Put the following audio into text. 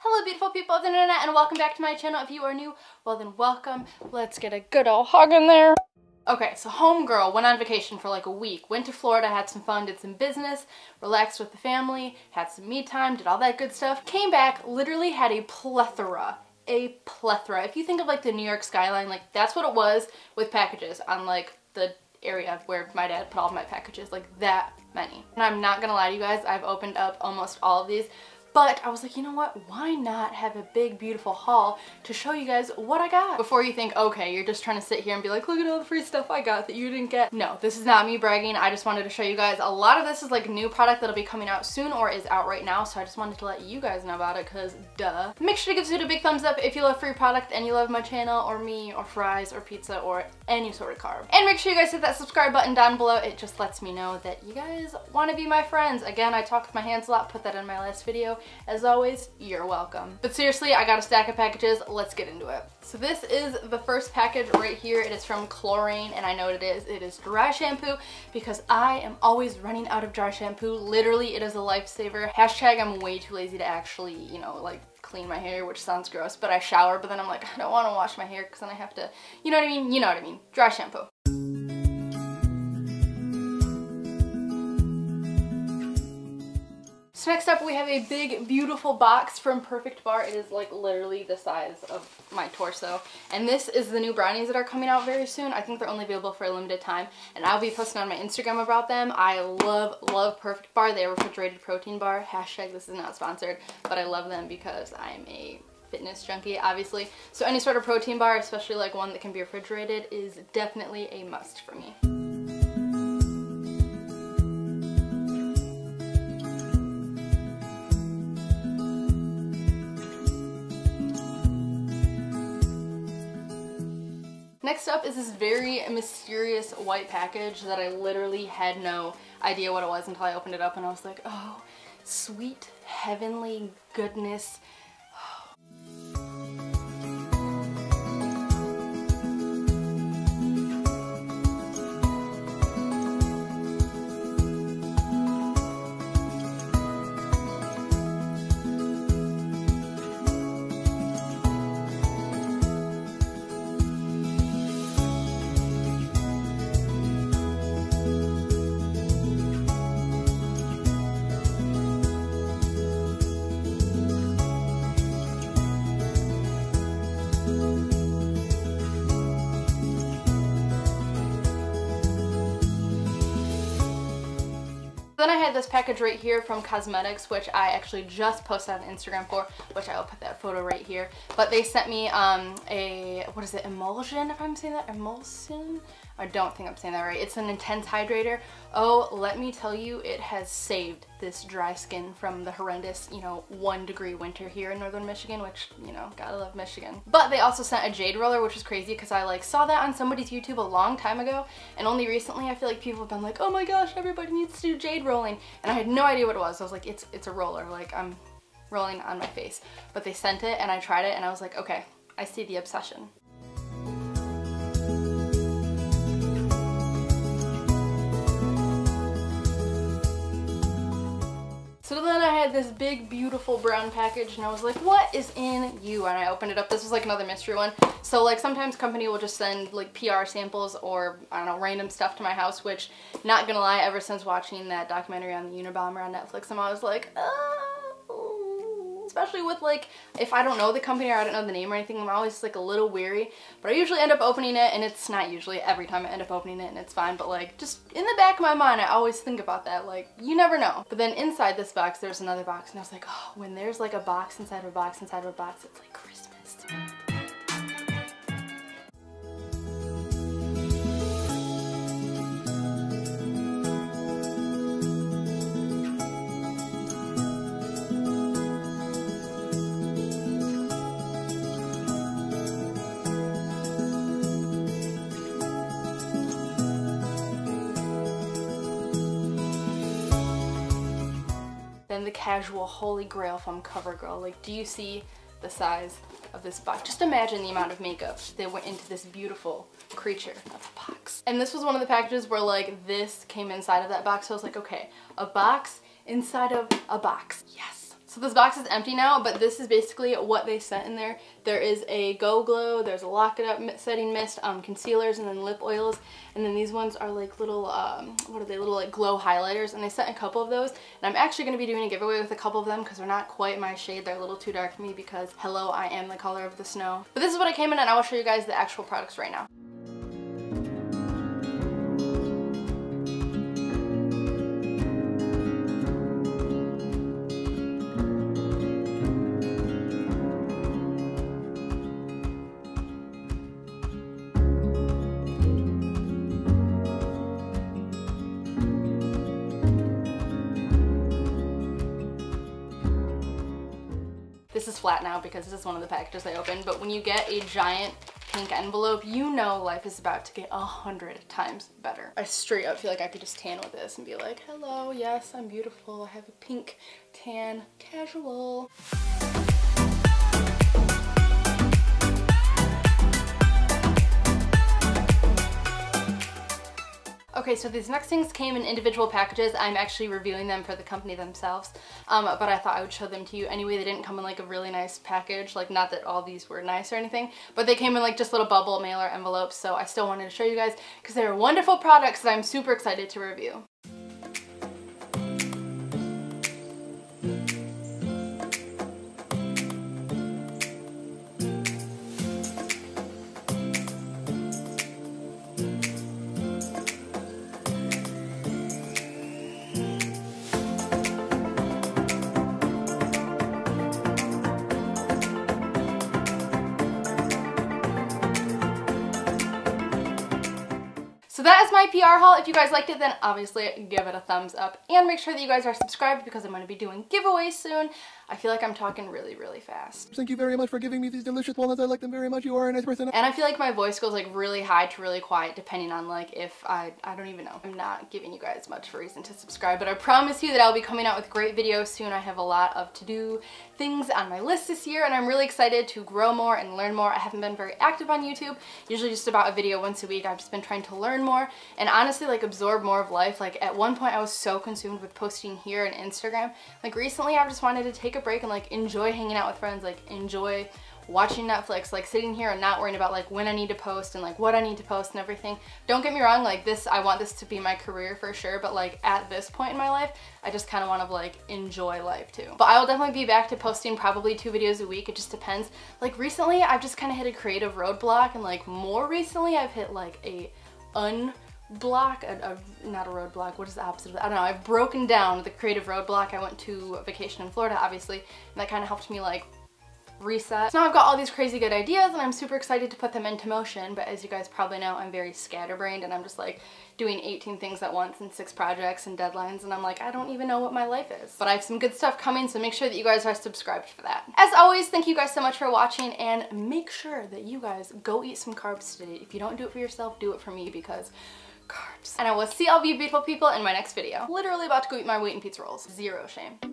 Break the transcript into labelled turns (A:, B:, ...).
A: Hello beautiful people of the internet and welcome back to my channel. If you are new, well then welcome. Let's get a good old hug in there. Okay, so homegirl went on vacation for like a week, went to Florida, had some fun, did some business, relaxed with the family, had some me time, did all that good stuff. Came back, literally had a plethora. If you think of like the New York skyline, like that's what it was with packages on like the area where my dad put all my packages, like that many. And I'm not gonna lie to you guys, I've opened up almost all of these. But I was like, you know what, why not have a big, beautiful haul to show you guys what I got? Before you think, okay, you're just trying to sit here and be like, look at all the free stuff I got that you didn't get. No, this is not me bragging. I just wanted to show you guys. A lot of this is like new product that'll be coming out soon or is out right now. So I just wanted to let you guys know about it because duh. Make sure to give this video a big thumbs up if you love free product and you love my channel or me or fries or pizza or any sort of carb. And make sure you guys hit that subscribe button down below. It just lets me know that you guys want to be my friends. Again, I talk with my hands a lot, put that in my last video. As always, you're welcome. But seriously, I got a stack of packages. Let's get into it. So this is the first package right here. It is from Chlorine, and I know what it is. It is dry shampoo because I am always running out of dry shampoo. Literally, it is a lifesaver. Hashtag I'm way too lazy to actually, you know, like clean my hair, which sounds gross, but I shower, but then I'm like, I don't want to wash my hair because then I have to, you know what I mean? You know what I mean. Dry shampoo. So next up we have a big beautiful box from Perfect Bar. It is like literally the size of my torso. And this is the new brownies that are coming out very soon. I think they're only available for a limited time. And I'll be posting on my Instagram about them. I love Perfect Bar. They are a refrigerated protein bar. Hashtag this is not sponsored. But I love them because I'm a fitness junkie, obviously. So any sort of protein bar, especially like one that can be refrigerated, is definitely a must for me. Next up is this very mysterious white package that I literally had no idea what it was until I opened it up and I was like, oh, sweet heavenly goodness. Then I had this package right here from Cosmetics, which I actually just posted on Instagram for, which I will put that photo right here. But they sent me a, what is it, emulsion, if I'm saying that, emulsion? I don't think I'm saying that right. It's an intense hydrator. Oh, let me tell you, it has saved this dry skin from the horrendous, you know, 1-degree winter here in northern Michigan, which, you know, gotta love Michigan. But they also sent a jade roller, which is crazy because I like saw that on somebody's YouTube a long time ago, and only recently I feel like people have been like, oh my gosh, everybody needs to do jade rolling, and I had no idea what it was. I was like, it's a roller, like I'm rolling on my face. But they sent it and I tried it and I was like, okay, I see the obsession. So then I had this big beautiful brown package and I was like, what is in you? And I opened it up. This was like another mystery one. So like sometimes company will just send like PR samples or I don't know, random stuff to my house, which not gonna lie, ever since watching that documentary on the Unabomber on Netflix, I'm always like, especially with like, if I don't know the company or I don't know the name or anything, I'm always like a little weary. But I usually end up opening it, and it's not usually, every time I end up opening it and it's fine, but like just in the back of my mind I always think about that, like you never know. But then inside this box there's another box and I was like, oh, when there's like a box inside of a box inside of a box, it's like Christmas. Then the casual holy grail from CoverGirl. Like, do you see the size of this box? Just imagine the amount of makeup that went into this beautiful creature of a box. And this was one of the packages where like this came inside of that box. So I was like, okay, a box inside of a box. Yes. So this box is empty now, but this is basically what they sent in there. There is a Go Glow, there's a Lock It Up setting mist, concealers, and then lip oils. And then these ones are like little, what are they, little like glow highlighters. And they sent a couple of those. And I'm actually going to be doing a giveaway with a couple of them because they're not quite my shade. They're a little too dark for me because, hello, I am the color of the snow. But this is what I came in, and I will show you guys the actual products right now. This is flat now because this is one of the packages I opened, but when you get a giant pink envelope, you know life is about to get 100 times better. I straight up feel like I could just tan with this and be like, hello, yes, I'm beautiful. I have a pink tan casual. Okay, so these next things came in individual packages. I'm actually reviewing them for the company themselves, but I thought I would show them to you anyway. They didn't come in like a really nice package, like not that all these were nice or anything, but they came in like just little bubble mailer envelopes, so I still wanted to show you guys because they're wonderful products that I'm super excited to review. So that is my PR haul. If you guys liked it, then obviously give it a thumbs up and make sure that you guys are subscribed because I'm going to be doing giveaways soon. I feel like I'm talking really, really fast.
B: Thank you very much for giving me these delicious walnuts. I like them very much. You are a nice person.
A: And I feel like my voice goes like really high to really quiet depending on like if I don't even know. I'm not giving you guys much reason to subscribe, but I promise you that I'll be coming out with great videos soon. I have a lot of to-do things on my list this year and I'm really excited to grow more and learn more. I haven't been very active on YouTube, usually just about a video once a week. I've just been trying to learn more and honestly like absorb more of life. Like at one point I was so consumed with posting here and Instagram. Like recently I've just wanted to take a break and like enjoy hanging out with friends, like enjoy watching Netflix, like sitting here and not worrying about like when I need to post and like what I need to post and everything. Don't get me wrong, like this, I want this to be my career for sure, but like at this point in my life, I just kind of want to like enjoy life too. But I will definitely be back to posting probably 2 videos a week. It just depends. Like recently I've just kind of hit a creative roadblock and like more recently I've hit like a not a roadblock, what is the opposite of that? I don't know, I've broken down the creative roadblock. I went to a vacation in Florida, obviously, and that kind of helped me like reset. So now I've got all these crazy good ideas and I'm super excited to put them into motion, but as you guys probably know, I'm very scatterbrained and I'm just like doing 18 things at once and 6 projects and deadlines and I'm like, I don't even know what my life is. But I have some good stuff coming, so make sure that you guys are subscribed for that. As always, thank you guys so much for watching and make sure that you guys go eat some carbs today. If you don't do it for yourself, do it for me because carbs. And I will see all of you beautiful people in my next video. Literally about to go eat my wheat and pizza rolls. Zero shame.